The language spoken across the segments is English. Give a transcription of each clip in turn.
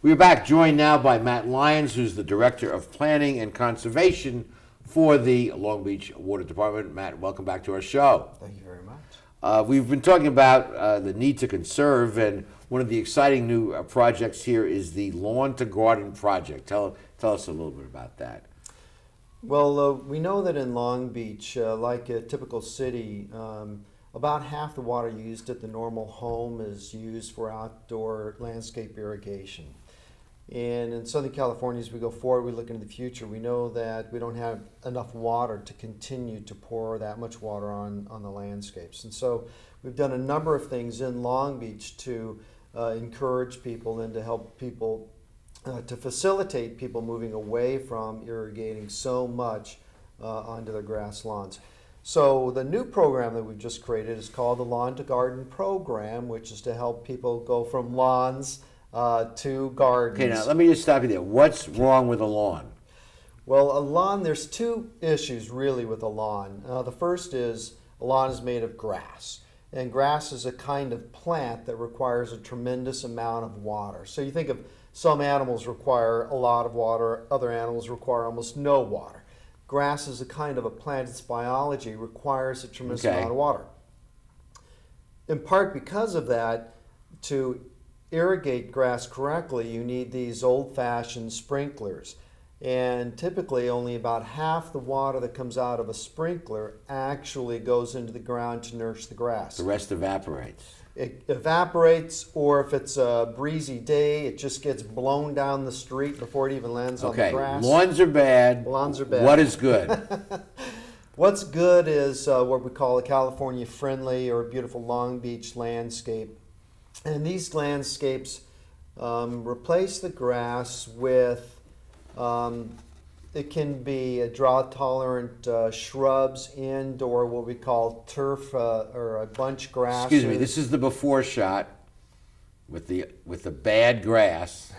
We're back, joined now by Matt Lyons, who's the Director of Planning and Conservation for the Long Beach Water Department. Matt, welcome back to our show. Thank you very much. We've been talking about the need to conserve, and one of the exciting new projects here is the Lawn to Garden project. Tell us a little bit about that. Well, we know that in Long Beach, like a typical city, about half the water used at the normal home is used for outdoor landscape irrigation. And in Southern California, as we go forward, we look into the future, we know that we don't have enough water to continue to pour that much water on the landscapes. And so we've done a number of things in Long Beach to encourage people and to help people, to facilitate people moving away from irrigating so much onto their grass lawns. So the new program that we've just created is called the Lawn to Garden Program, which is to help people go from lawns to gardens. Okay, now let me just stop you there. What's wrong with a lawn? Well, a lawn, there's two issues really with a lawn. The first is a lawn is made of grass. And grass is a kind of plant that requires a tremendous amount of water. So you think of some animals require a lot of water, other animals require almost no water. Grass is a kind of a plant, its biology requires a tremendous amount of water. In part because of that, to irrigate grass correctly, you need these old-fashioned sprinklers. And typically only about half the water that comes out of a sprinkler actually goes into the ground to nourish the grass. The rest evaporates. It evaporates, or if it's a breezy day, it just gets blown down the street before it even lands on the grass. Lawns are bad. Lawns are bad. What is good? What's good is what we call a California-friendly or beautiful Long Beach landscape. And these landscapes replace the grass with it can be a drought-tolerant shrubs and or what we call turf or bunch grasses. Excuse me, this is the before shot with the bad grass.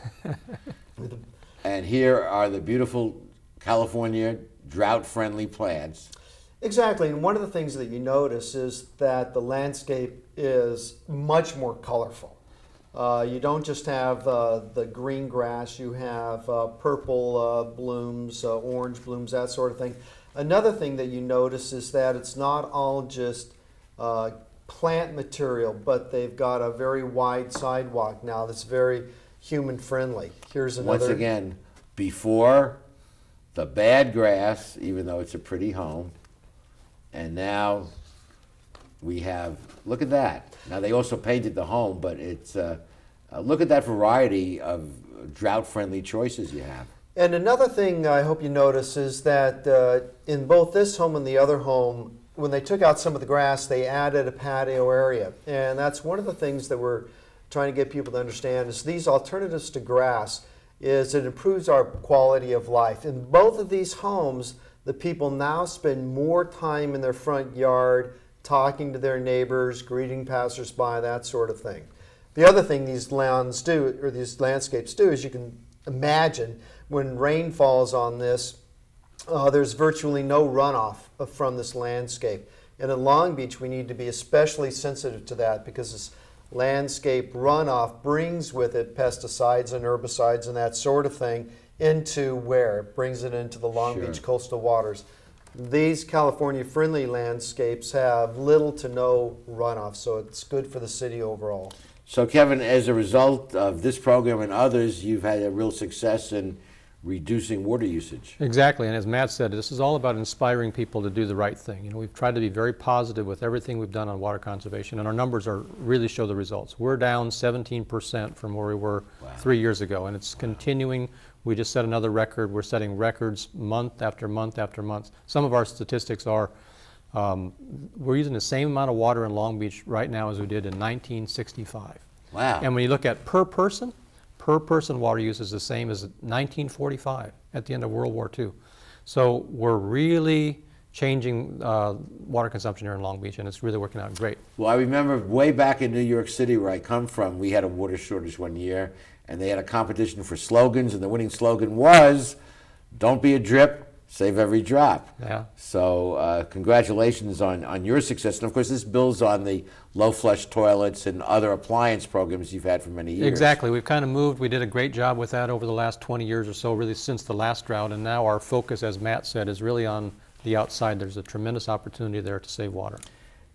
And here are the beautiful California drought-friendly plants. Exactly, and one of the things that you notice is that the landscape is much more colorful. You don't just have the green grass, you have purple blooms, orange blooms, that sort of thing. Another thing that you notice is that it's not all just plant material, but they've got a very wide sidewalk now that's very human friendly. Here's another. Once again, before the bad grass, even though it's a pretty home, and now we have, look at that. Now they also painted the home, but it's, look at that variety of drought-friendly choices you have. And another thing I hope you notice is that in both this home and the other home, when they took out some of the grass, they added a patio area. And that's one of the things that we're trying to get people to understand is these alternatives to grass is it improves our quality of life. In both of these homes, the people now spend more time in their front yard, talking to their neighbors, greeting passersby, that sort of thing. The other thing these lawns do, or these landscapes do, is you can imagine when rain falls on this, there's virtually no runoff from this landscape. And in Long Beach, we need to be especially sensitive to that because this landscape runoff brings with it pesticides and herbicides and that sort of thing into where? It brings it into the Long Beach coastal waters. These California-friendly landscapes have little to no runoff, so it's good for the city overall. So Kevin, as a result of this program and others, you've had a real success in reducing water usage. Exactly, and as Matt said, this is all about inspiring people to do the right thing. You know, we've tried to be very positive with everything we've done on water conservation, and our numbers really show the results. We're down 17% from where we were 3 years ago, and it's continuing. We just set another record. We're setting records month after month after month. Some of our statistics are we're using the same amount of water in Long Beach right now as we did in 1965. Wow. And when you look at per person water use is the same as 1945 at the end of World War II. So we're really changing water consumption here in Long Beach, and it's really working out great. Well, I remember way back in New York City where I come from, we had a water shortage one year, and they had a competition for slogans, and the winning slogan was, "Don't be a drip, Save every drop. Yeah. So congratulations on your success. And of course, this builds on the low flush toilets and other appliance programs you've had for many years. Exactly. We've kind of moved. We did a great job with that over the last 20 years or so, really since the last drought. And now our focus, as Matt said, is really on the outside. There's a tremendous opportunity there to save water.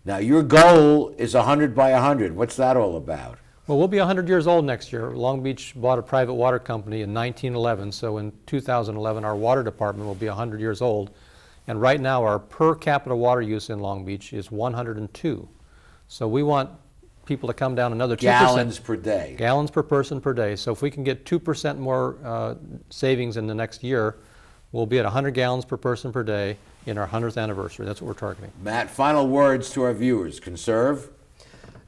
Now, your goal is 100 by 100. What's that all about? Well, we'll be 100 years old next year. Long Beach bought a private water company in 1911, so in 2011 our water department will be 100 years old. And right now our per capita water use in Long Beach is 102. So we want people to come down another 2%. Gallons per day. Gallons per person per day. So if we can get 2% more savings in the next year, we'll be at 100 gallons per person per day in our 100th anniversary. That's what we're targeting. Matt, final words to our viewers. Conserve.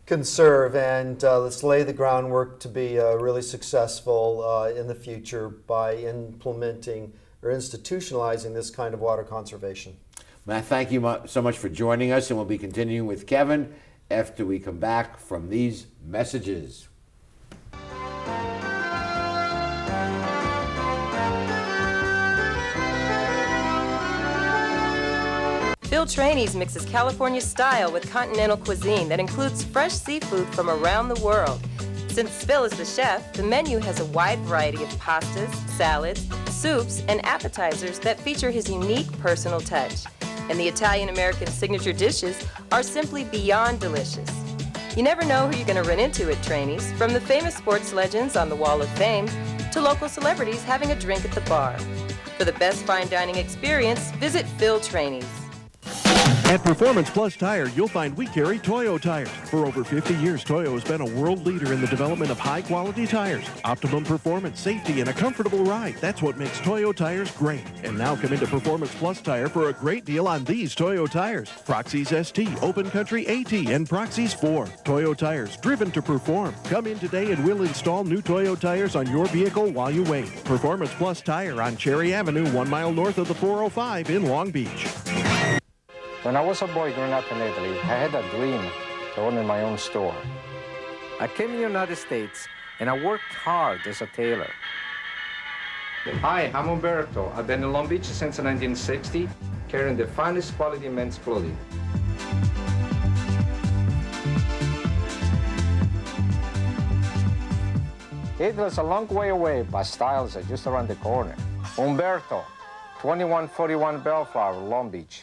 Conserve, and let's lay the groundwork to be really successful in the future by implementing or institutionalizing this kind of water conservation. Matt, thank you so much for joining us, and we'll be continuing with Kevin after we come back from these messages. Phil Trani's mixes California style with continental cuisine that includes fresh seafood from around the world. Since Phil is the chef, the menu has a wide variety of pastas, salads, soups, and appetizers that feature his unique personal touch. And the Italian-American signature dishes are simply beyond delicious. You never know who you're going to run into at Trani's, from the famous sports legends on the Wall of Fame to local celebrities having a drink at the bar. For the best fine dining experience, visit Phil Trani's. At Performance Plus Tire, you'll find we carry Toyo tires. For over 50 years, Toyo has been a world leader in the development of high-quality tires. Optimum performance, safety, and a comfortable ride. That's what makes Toyo tires great. And now come into Performance Plus Tire for a great deal on these Toyo tires. Proxys ST, Open Country AT, and Proxys 4. Toyo tires, driven to perform. Come in today and we'll install new Toyo tires on your vehicle while you wait. Performance Plus Tire on Cherry Avenue, 1 mile north of the 405 in Long Beach. When I was a boy growing up in Italy, I had a dream to own my own store. I came to the United States and I worked hard as a tailor. Hi, I'm Umberto. I've been in Long Beach since 1960, carrying the finest quality men's clothing. Italy's a long way away, but styles are just around the corner. Umberto, 2141 Bellflower, Long Beach.